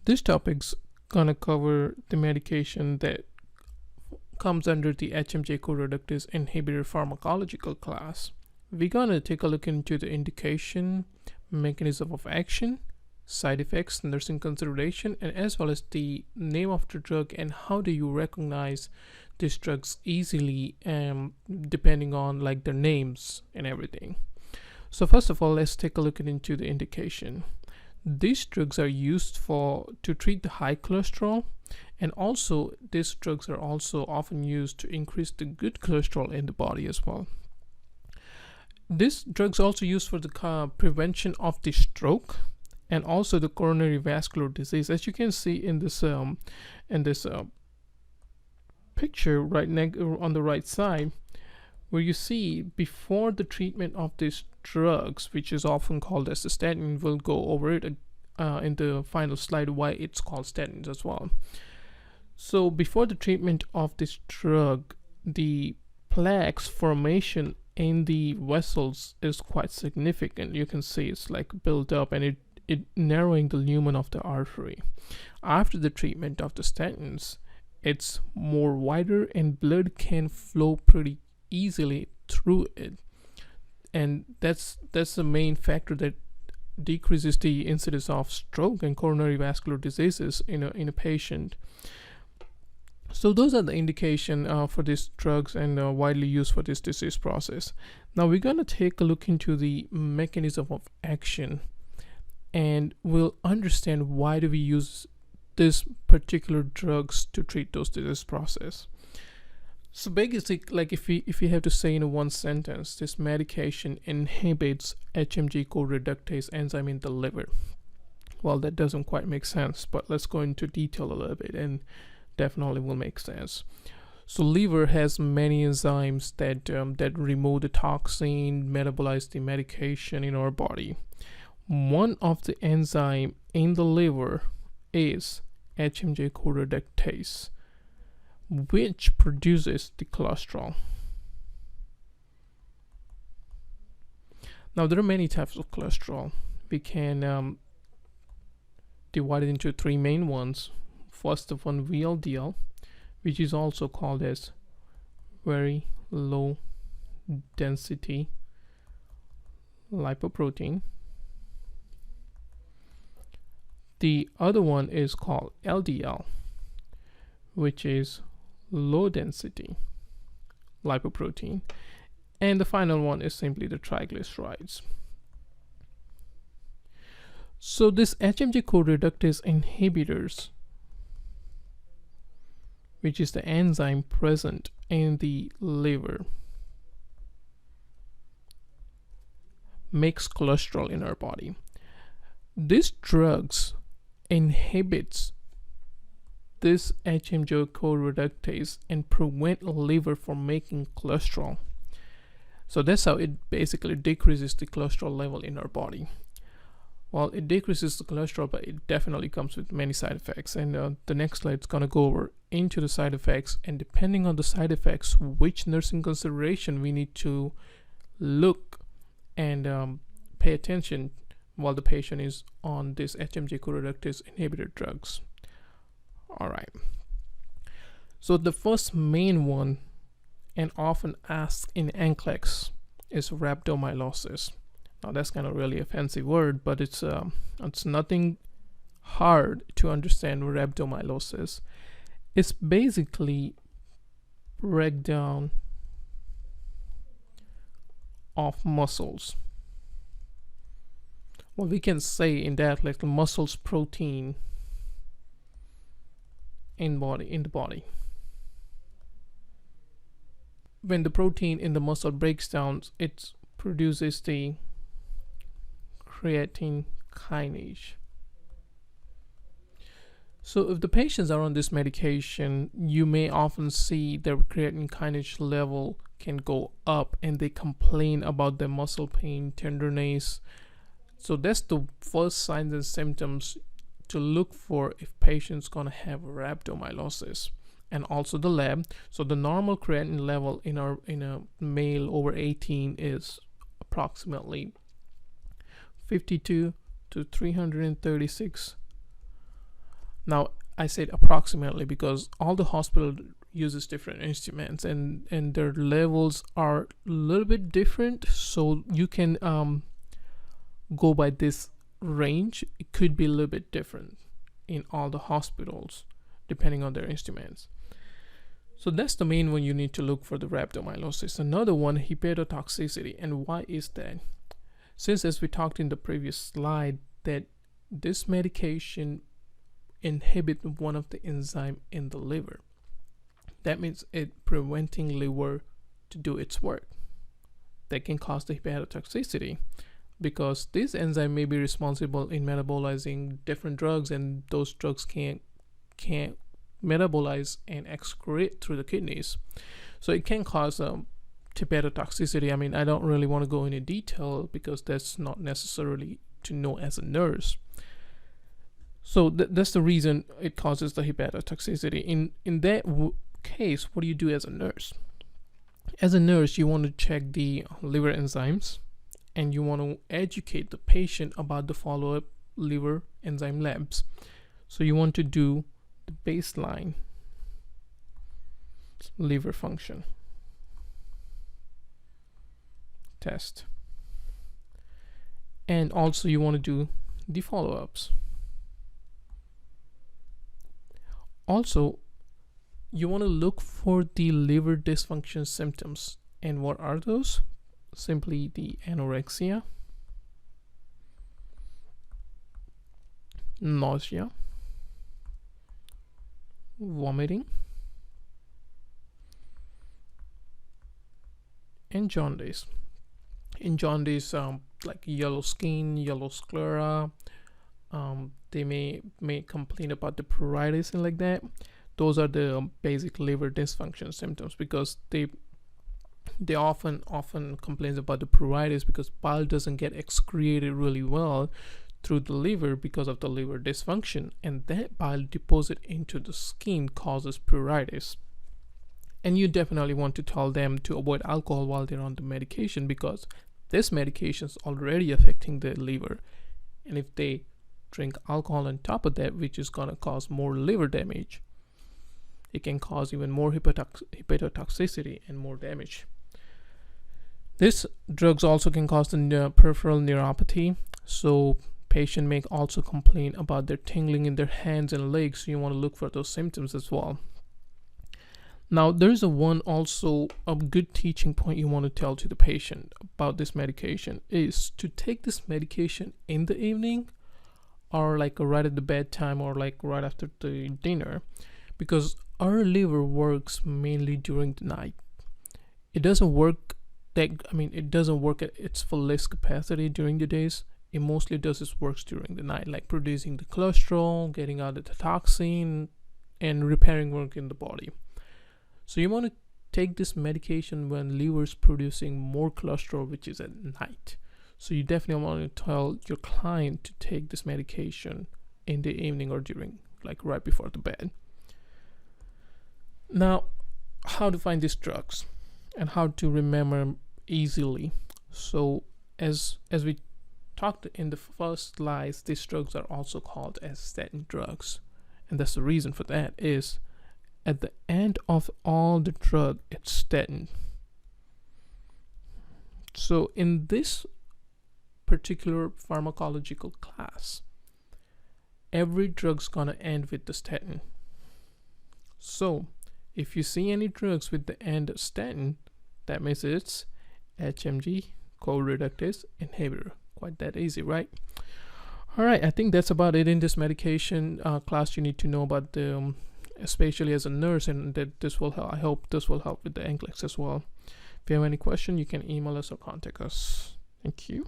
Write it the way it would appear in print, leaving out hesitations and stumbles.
This topic's gonna cover the medication that comes under the HMG CoA Reductase inhibitor pharmacological class. We're gonna take a look into the indication, mechanism of action, side effects, nursing consideration, and as well as the name of the drug and how do you recognize these drugs easily, depending on like their names and everything. So first of all, let's take a look into the indication. These drugs are used to treat the high cholesterol, and also these drugs are also often used to increase the good cholesterol in the body as well. These drugs are also used for the prevention of the stroke and also the coronary vascular disease. As you can see in this picture right on the right side, where you see before the treatment of these drugs, which is often called as the statin. We'll go over it in the final slide why it's called statins as well. So before the treatment of this drug, the plaques formation in the vessels is quite significant. You can see it's like built up and it narrowing the lumen of the artery. After the treatment of the statins, it's more wider and blood can flow pretty easily through it, and that's the main factor that decreases the incidence of stroke and coronary vascular diseases in a patient. So those are the indication for these drugs and widely used for this disease process. Now we're going to take a look into the mechanism of action, and we'll understand why do we use this particular drugs to treat those disease process. So basically, like if we have to say in one sentence, this medication inhibits HMG CoA Reductase enzyme in the liver. Well, that doesn't quite make sense, but let's go into detail a little bit and definitely will make sense. So liver has many enzymes that remove the toxin, metabolize the medication in our body. One of the enzyme in the liver is HMG CoA Reductase, which produces the cholesterol. Now there are many types of cholesterol. We can divide it into three main ones. First of one, VLDL, which is also called as very low density lipoprotein. The other one is called LDL, which is low density lipoprotein, and the final one is simply the triglycerides. So this HMG CoA Reductase inhibitors, which is the enzyme present in the liver, makes cholesterol in our body. These drugs inhibits this HMG CoA Reductase and prevent liver from making cholesterol. So that's how it basically decreases the cholesterol level in our body. Well, it decreases the cholesterol, but it definitely comes with many side effects, and the next slide is going to go over into the side effects, and depending on the side effects, which nursing consideration we need to look and pay attention while the patient is on this HMG CoA Reductase inhibitor drugs. Alright, so the first main one and often asked in NCLEX is rhabdomyolysis. Now that's kind of really a fancy word, but it's nothing hard to understand. Rhabdomyolysis, it's basically breakdown of muscles. Well, we can say in that like the muscles protein in the body. When the protein in the muscle breaks down, it produces the creatine kinase. So if the patients are on this medication, you may often see their creatine kinase level can go up and they complain about their muscle pain, tenderness. So that's the first signs and symptoms to look for if patient's gonna have rhabdomyolysis. And also the lab. So the normal creatine level in a male over 18 is approximately 52 to 336 Now, I said approximately because all the hospital uses different instruments, and their levels are a little bit different, so you can go by this range. It could be a little bit different in all the hospitals depending on their instruments. So that's the main one you need to look for, the rhabdomyolysis. Another one, hepatotoxicity. And why is that? Since, as we talked in the previous slide, that this medication inhibits one of the enzyme in the liver. That means it preventing liver to do its work. That can cause the hepatotoxicity, because this enzyme may be responsible in metabolizing different drugs, and those drugs can't metabolize and excrete through the kidneys. So it can cause hepatotoxicity. I mean, I don't really want to go into detail because that's not necessarily to know as a nurse. So that's the reason it causes the hepatotoxicity. In that case, what do you do as a nurse? As a nurse, you want to check the liver enzymes, and you want to educate the patient about the follow-up liver enzyme labs. So you want to do the baseline liver function test, and also you want to do the follow-ups. Also, you want to look for the liver dysfunction symptoms. And what are those? Simply the anorexia, nausea, vomiting, and jaundice. In jaundice, like yellow skin, yellow sclera, they may complain about the pruritus and like that. Those are the basic liver dysfunction symptoms, because they often complain about the pruritus because bile doesn't get excreted really well through the liver because of the liver dysfunction, and that bile deposit into the skin causes pruritus. And you definitely want to tell them to avoid alcohol while they're on the medication, because this medication is already affecting the liver, and if they drink alcohol on top of that, which is going to cause more liver damage, it can cause even more hepatotoxicity and more damage. These drugs also can cause the peripheral neuropathy, so patient may also complain about their tingling in their hands and legs, so you want to look for those symptoms as well. Now, there's a good teaching point you want to tell to the patient about this medication is to take this medication in the evening, or like right at the bedtime, or like right after the dinner, because our liver works mainly during the night. It doesn't work at its fullest capacity during the days. It mostly does its works during the night, like producing the cholesterol, getting out of the toxin, and repairing work in the body. So you want to take this medication when liver is producing more cholesterol, which is at night. So you definitely want to tell your client to take this medication in the evening or during, like right before the bed. Now, how to find these drugs and how to remember easily. So as we talked in the first slides, these drugs are also called as statin drugs, and that's the reason for that is at the end of all the drug, it's statin. So in this particular pharmacological class, every drug's gonna end with the statin. So if you see any drugs with the end of statin, that means it's HMG CoA Reductase inhibitor. Quite that easy, right? All right, I think that's about it in this medication class. You need to know about the, especially as a nurse, and that this will help. I hope this will help with the NCLEX as well. If you have any question, you can email us or contact us. Thank you.